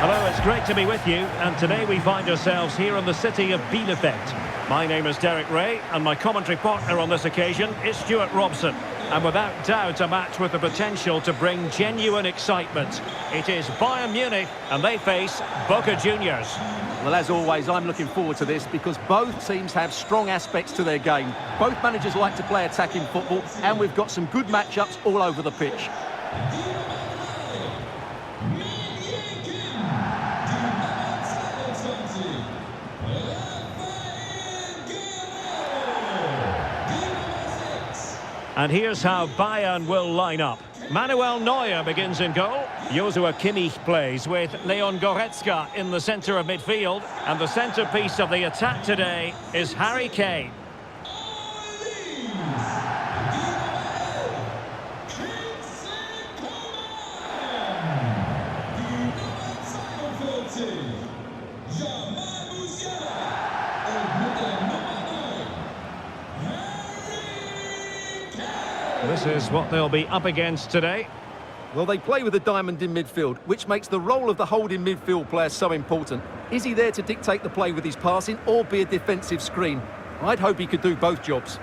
Hello, it's great to be with you, and today we find ourselves here in the city of Bielefeld. My name is Derek Ray, and my commentary partner on this occasion is Stuart Robson. And without doubt, a match with the potential to bring genuine excitement. It is Bayern Munich, and they face Boca Juniors. Well, as always, I'm looking forward to this because both teams have strong aspects to their game. Both managers like to play attacking football, and we've got some good matchups all over the pitch. And here's how Bayern will line up. Manuel Neuer begins in goal. Joshua Kimmich plays with Leon Goretzka in the centre of midfield. And the centrepiece of the attack today is Harry Kane. This is what they'll be up against today. Well, they play with a diamond in midfield, which makes the role of the holding midfield player so important. Is he there to dictate the play with his passing or be a defensive screen? I'd hope he could do both jobs.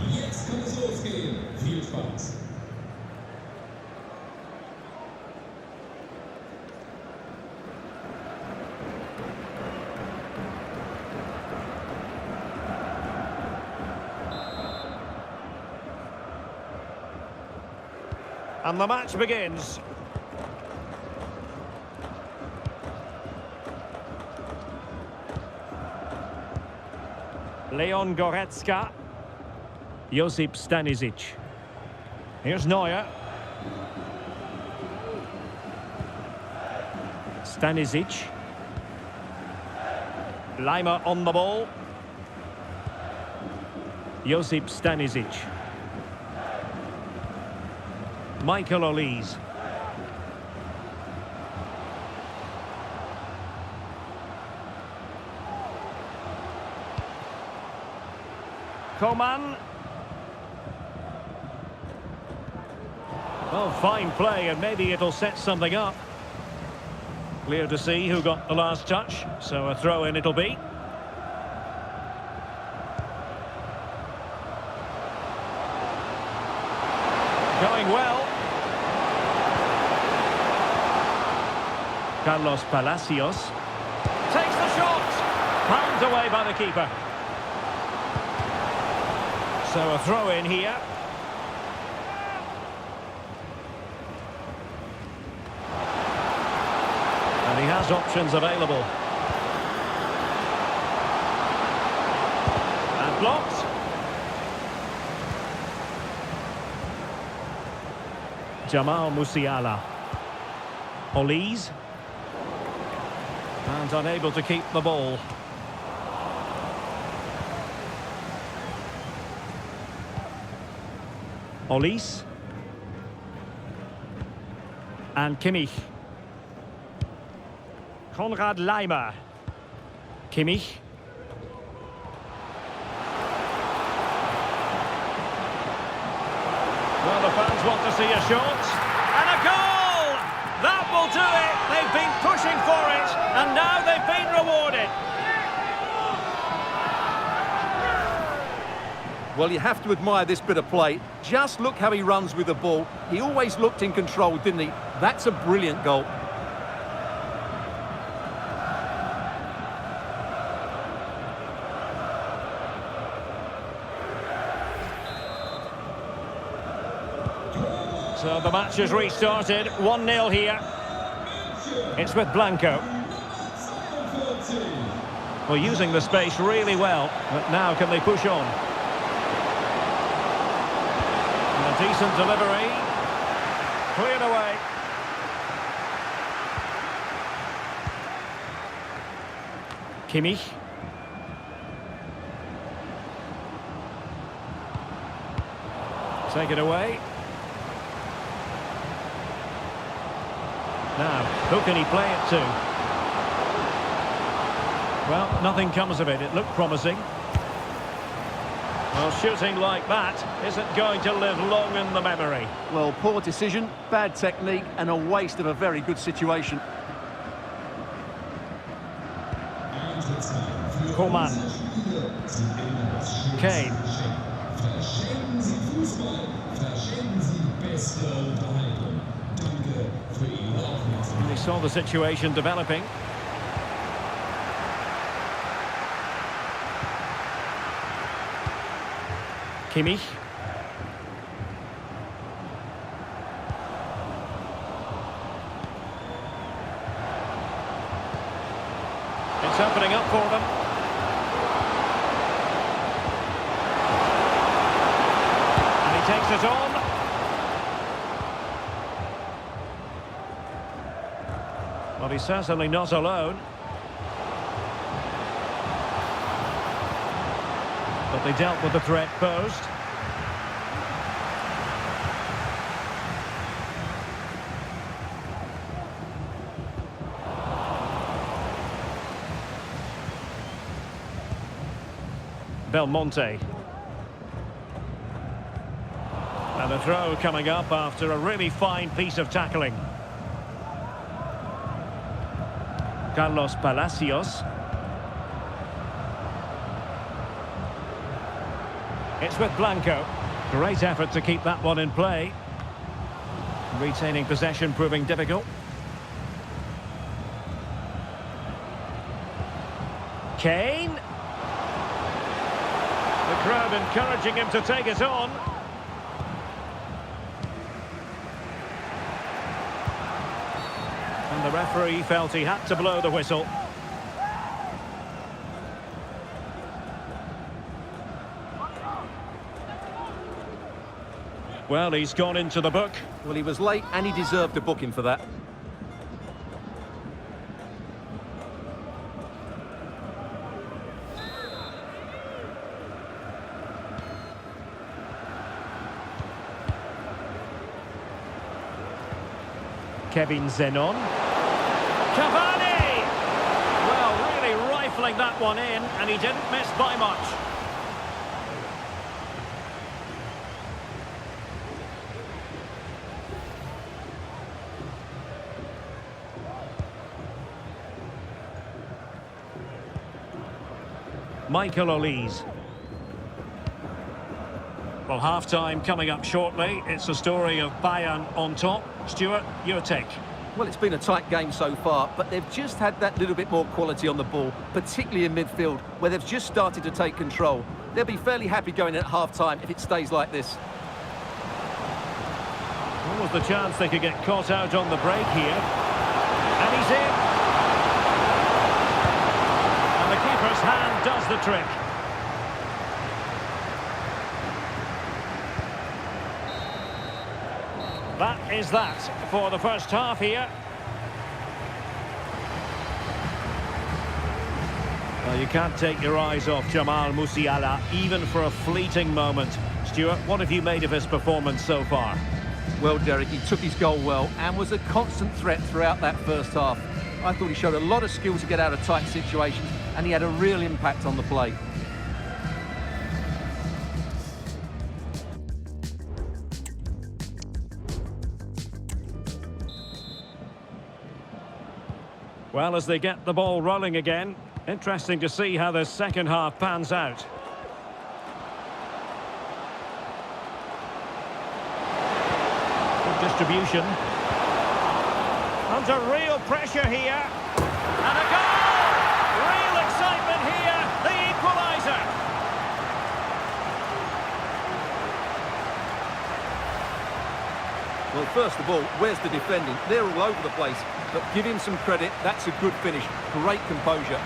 Jetzt kann es losgehen. Viel Spaß. And the match begins. Leon Goretzka. Josip Stanisic. Here's Neuer. Stanisic. Lima on the ball. Josip Stanisic. Michael Olise. Coman. Well, fine play, and maybe it'll set something up. Clear to see who got the last touch, so a throw-in it'll be. Going well. Carlos Palacios takes the shot. Palmed away by the keeper. So a throw in here. And he has options available. And blocked. Jamal Musiala. Olise. And unable to keep the ball. Olise. And Kimmich. Konrad Laimer. Kimmich. Well, the fans want to see a shot. And a goal! That will do it. They've been pushing for it, and now they've been rewarded. Well, you have to admire this bit of play. Just look how he runs with the ball. He always looked in control, didn't he? That's a brilliant goal. So the match has restarted. 1-0 here. It's with Blanco. Well, using the space really well, but now can they push on? And a decent delivery. Cleared away. Kimmich. Take it away. Now, who can he play it to? Well, nothing comes of it. It looked promising. Well, shooting like that isn't going to live long in the memory. Well, poor decision, bad technique, and a waste of a very good situation. Coman. Kane. Verschenken Sie Fußball, verschenken Sie beste Unterhaltung. Danke für Ihre Aufmerksamkeit. They saw the situation developing. Kimmich. It's opening up for them. And he takes it on. Well, he's certainly not alone. But they dealt with the threat posed. Belmonte. And a throw coming up after a really fine piece of tackling. Carlos Palacios. It's with Blanco. Great effort to keep that one in play. Retaining possession proving difficult. Kane. The crowd encouraging him to take it on. And the referee felt he had to blow the whistle. Well, he's gone into the book. Well, he was late and he deserved a booking for that. Kevin Zenon. Cavani! Well, really rifling that one in, and he didn't miss by much. Michael Olise. Well, half-time coming up shortly. It's a story of Bayern on top. Stuart, your take. Well, it's been a tight game so far, but they've just had that little bit more quality on the ball, particularly in midfield, where they've just started to take control. They'll be fairly happy going at half-time if it stays like this. What was the chance they could get caught out on the break here? And he's in. And the keeper's hand does the trick. That is that for the first half here. Well, you can't take your eyes off Jamal Musiala, even for a fleeting moment. Stuart, what have you made of his performance so far? Well, Derek, he took his goal well and was a constant threat throughout that first half. I thought he showed a lot of skill to get out of tight situations, and he had a real impact on the play. Well, as they get the ball rolling again, interesting to see how the second half pans out. Good distribution. Under real pressure here. And a goal! Real excitement here, the equaliser. Well, first of all, where's the defending? They're all over the place. But give him some credit, that's a good finish. Great composure.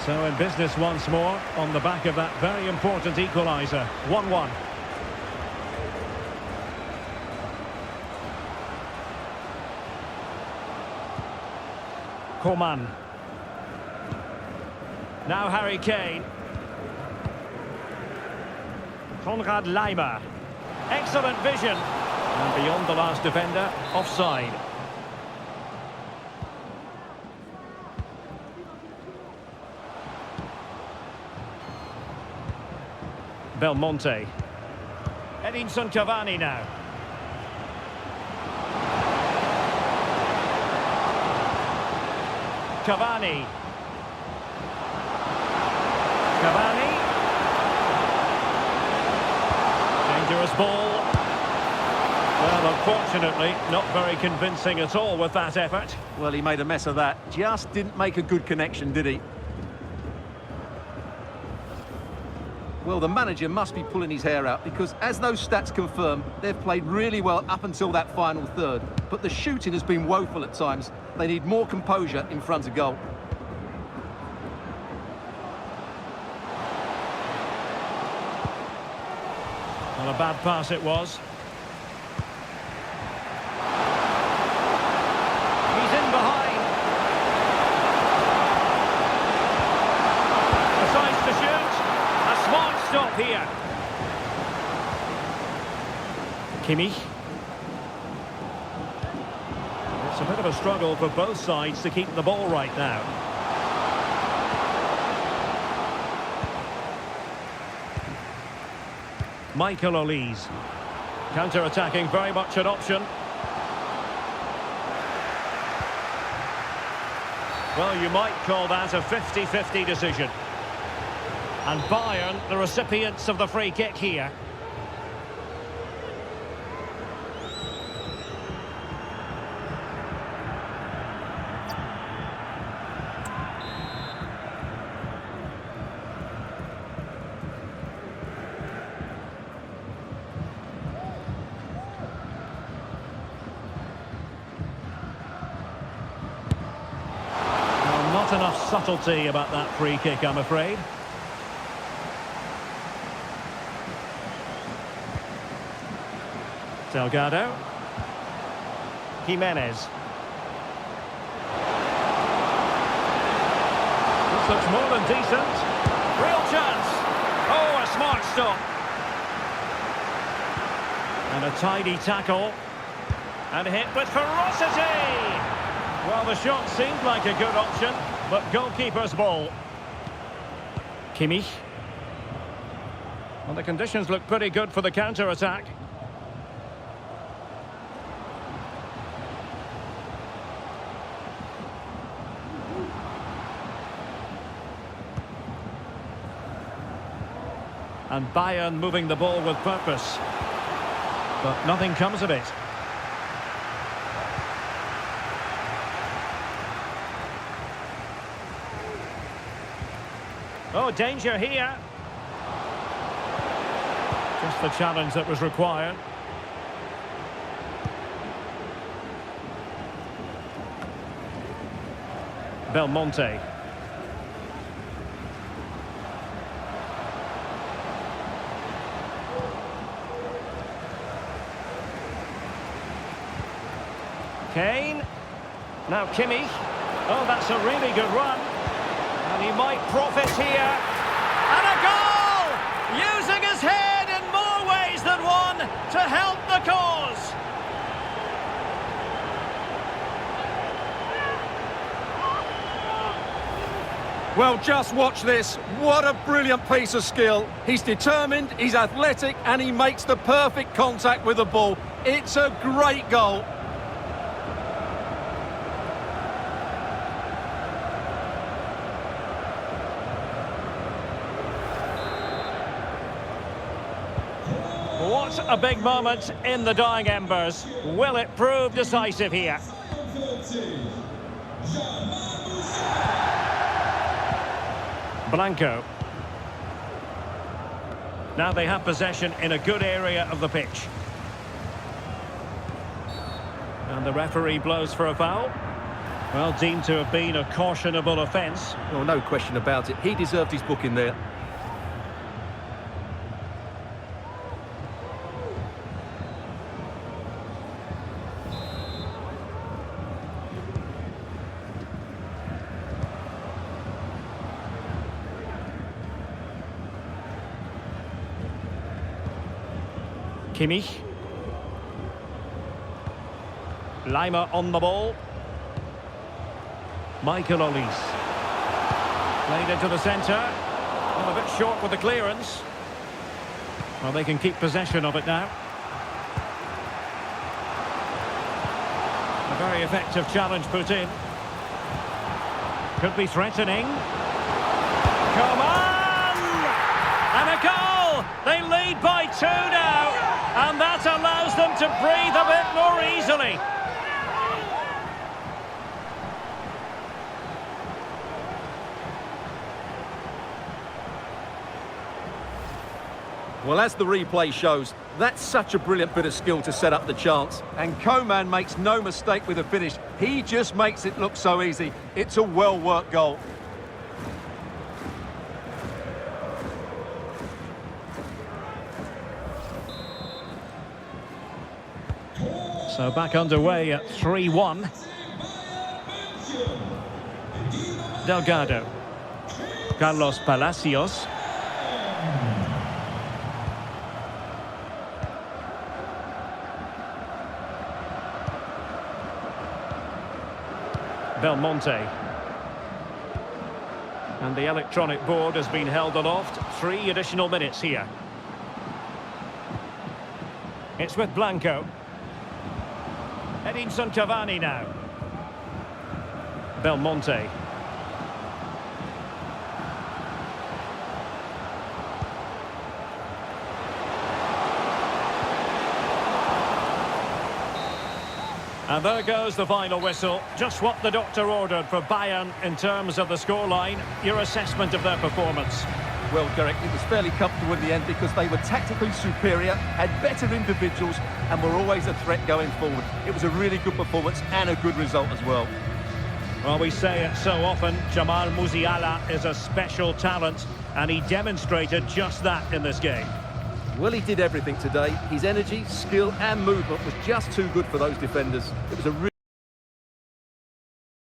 So in business once more, on the back of that very important equaliser. 1-1. Coman. Now Harry Kane. Konrad Leimer. Excellent vision. And beyond the last defender, offside. Belmonte. Edinson Cavani now. Cavani. Dangerous ball. Well, unfortunately, not very convincing at all with that effort. Well, he made a mess of that. Just didn't make a good connection, did he? Well, the manager must be pulling his hair out because, as those stats confirm, they've played really well up until that final third. But the shooting has been woeful at times. They need more composure in front of goal. Well, a bad pass it was. He's in behind. Decides to shoot. A smart stop here. Kimmich. It's a bit of a struggle for both sides to keep the ball right now. Michael Olise. Counter-attacking, very much an option. Well, you might call that a 50-50 decision. And Bayern, the recipients of the free kick here. Not enough subtlety about that free kick, I'm afraid. Delgado. Jimenez. This looks more than decent. Real chance. Oh, a smart stop. And a tidy tackle. And hit with ferocity. Well, the shot seemed like a good option, but goalkeeper's ball. Kimmich. Well, the conditions look pretty good for the counter-attack. And Bayern moving the ball with purpose. But nothing comes of it. Oh, danger here. Just the challenge that was required. Belmonte. Kane. Now Kimmich. Oh, that's a really good run. And he might profit here. And a goal! Using his head in more ways than one to help the cause. Well, just watch this. What a brilliant piece of skill. He's determined, he's athletic, and he makes the perfect contact with the ball. It's a great goal. What a big moment in the dying embers. Will it prove decisive here? Blanco. Now they have possession in a good area of the pitch. And the referee blows for a foul. Well, deemed to have been a cautionable offence. Well, no question about it. He deserved his booking there. Kimmich. Lima on the ball. Michael Olise. Played into the centre. Well, a bit short with the clearance. Well, they can keep possession of it now. A very effective challenge put in. Could be threatening. Come on! And a goal! They lead by 2 now. And that allows them to breathe a bit more easily. Well, as the replay shows, that's such a brilliant bit of skill to set up the chance. And Coman makes no mistake with the finish. He just makes it look so easy. It's a well-worked goal. So back underway at 3-1. Delgado. Carlos Palacios. Belmonte. And the electronic board has been held aloft. 3 additional minutes here. It's with Blanco. Edinson Cavani now. Belmonte. And there goes the final whistle. Just what the doctor ordered for Bayern in terms of the scoreline. Your assessment of their performance? Well, Derek, it was fairly comfortable in the end because they were tactically superior, had better individuals, and were always a threat going forward. It was a really good performance and a good result as well. Well, we say it so often, Jamal Musiala is a special talent, and he demonstrated just that in this game. Well, he did everything today. His energy, skill and movement was just too good for those defenders. It was a